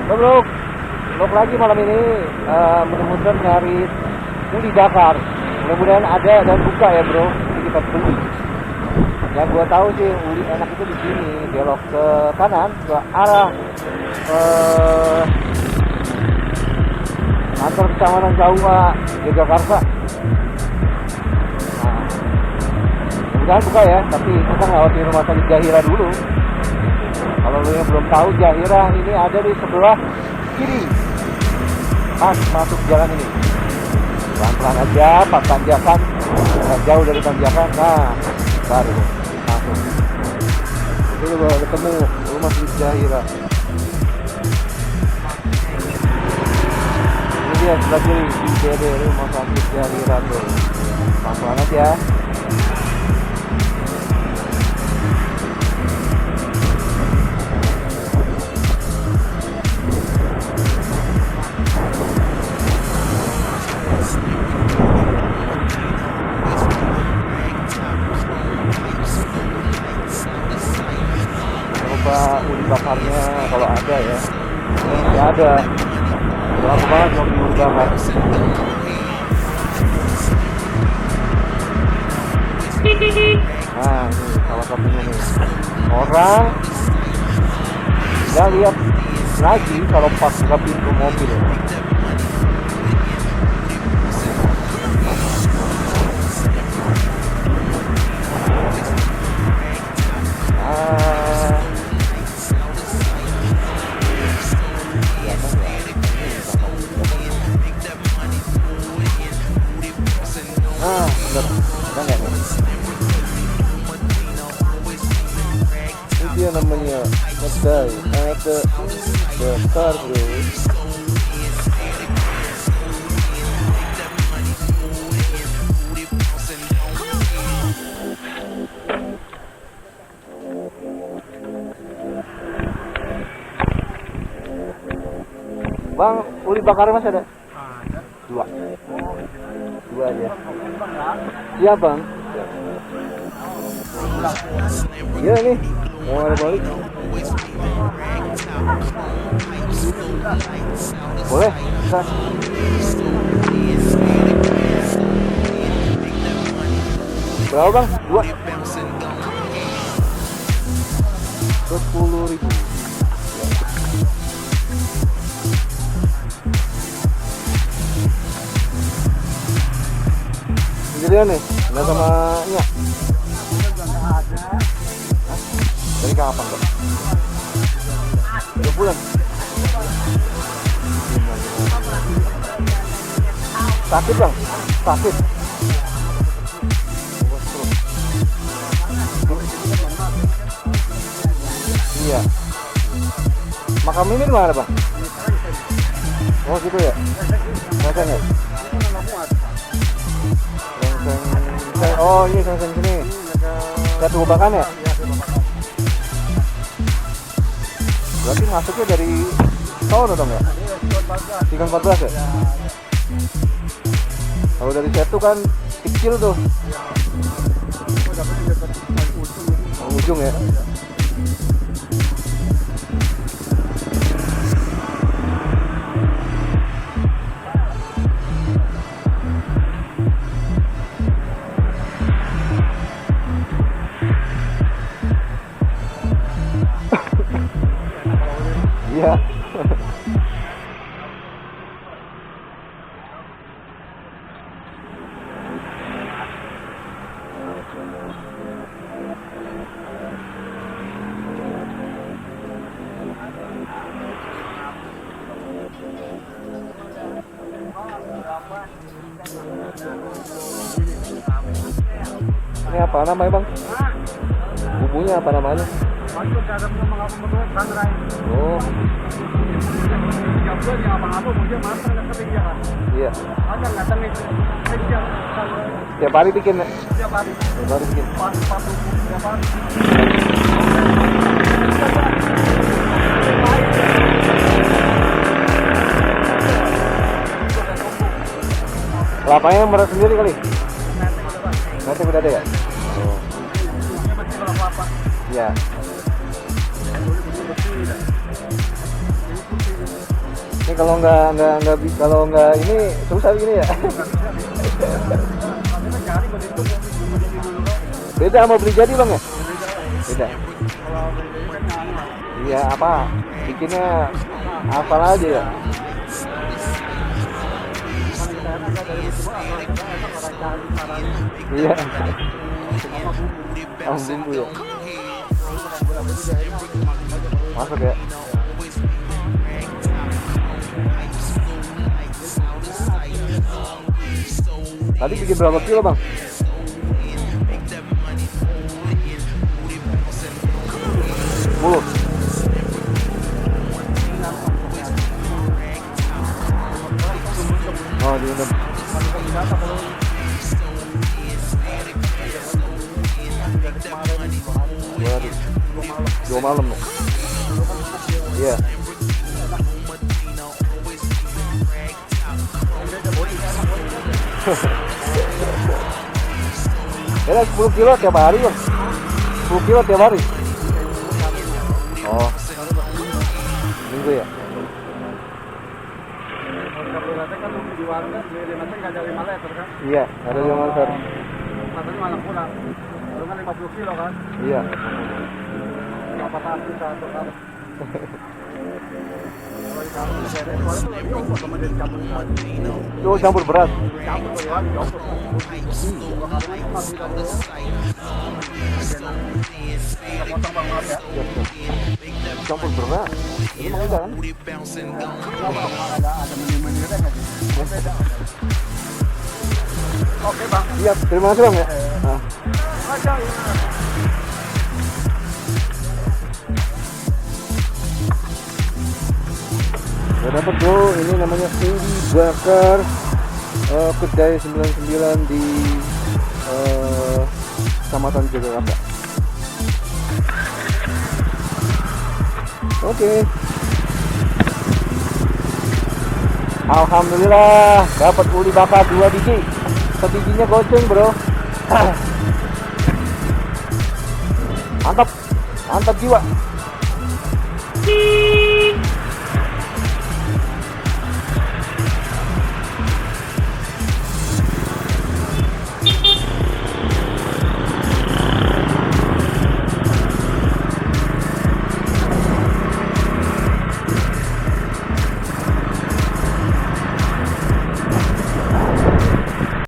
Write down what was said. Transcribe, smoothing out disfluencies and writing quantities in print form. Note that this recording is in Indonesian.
Bro, vlog lagi malam ini, mudah-mudahan nyari uli bakar. Mudah-mudahan ada dan buka ya bro. Jadi kita beli. Yang gua tahu sih uli enak itu di sini, belok ke kanan ke arah kantor Kecamatan Jawa Yogyakarta. Nah, mudah-mudahan buka ya, tapi kita ngawati rumah sakit Jahira dulu. Kalau lu yang belum tahu, Jahira ini ada di sebelah kiri pas masuk jalan ini. Pelan-pelan aja, pas tanjakan, jauh dari tanjakan, nah baru masuk. Itu baru ketemu rumah sakit Jahira. Ini dia sebelah kiri, IGD rumah sakit Jahira tuh. Pelan-pelan aja. Coba uli bakarnya kalau ada ya. Nggak ada. Lama banget mau beli uli bakar. Nah ini salah satunya nih. Orang nggak lihat lagi kalau pas buka pintu mobil. Bener, ada nggak nih? Ini dia namanya kedai, ada bakar bro. Bang, uli bakarnya masih ada? Dua. Dua aja. Iya bang. Iya nih. Mau ada balik? Boleh? Bisa. Berapa bang? Dua. 10.000. Sendirian nih, nggak sama Nya? Dari kapan bang? 2 bulan? Sakit bang? Sakit? Iya. Makam ini di mana bang? Oh gitu ya? Rasanya? Oh iya, seng sini. Satu bakan ya? Berarti masuknya dari tahun dong ya? 314 ya? Kalau dari Setu kan kecil tuh. Ujung ya? Iya. Ini apa namanya bang? Bumbunya apa namanya? Oh. Iya. Tiap hari bikin ya? Tiap hari bikin. Kelapanya meres sendiri kali? Nanti udah ada ya? Oh. Iya. Ini kalau nggak ini susah gini ya. Beda sama beli jadi bang ya? Beda. Iya apa? Bikinnya hafal aja ya. Iya. Bumbu ya. Masuk ya. Tadi bikin berapa kilo bang? 10. Oh diundang. Dua malam nih. Iya. Ya 10 kilo tiap hari bang. 10 kilo tiap hari. Oh. Minggu ya. Iya, ada 5 liter. Katanya malam pulang. Baru kan 50 kilo kan? Iya. Apa tadi satu kan? Itu campur beras. Campur beras. Ini mah enggak kan? Oke bang. Iya, terima kasih bang ya. Nah. Ya dapat bro, ini namanya Indi Bakar, kedai 99 di Kecamatan Jakarta. Oke. Alhamdulillah dapat uli bakar 2 biji. Sebijinya goceng bro. Mantap, mantap jiwa.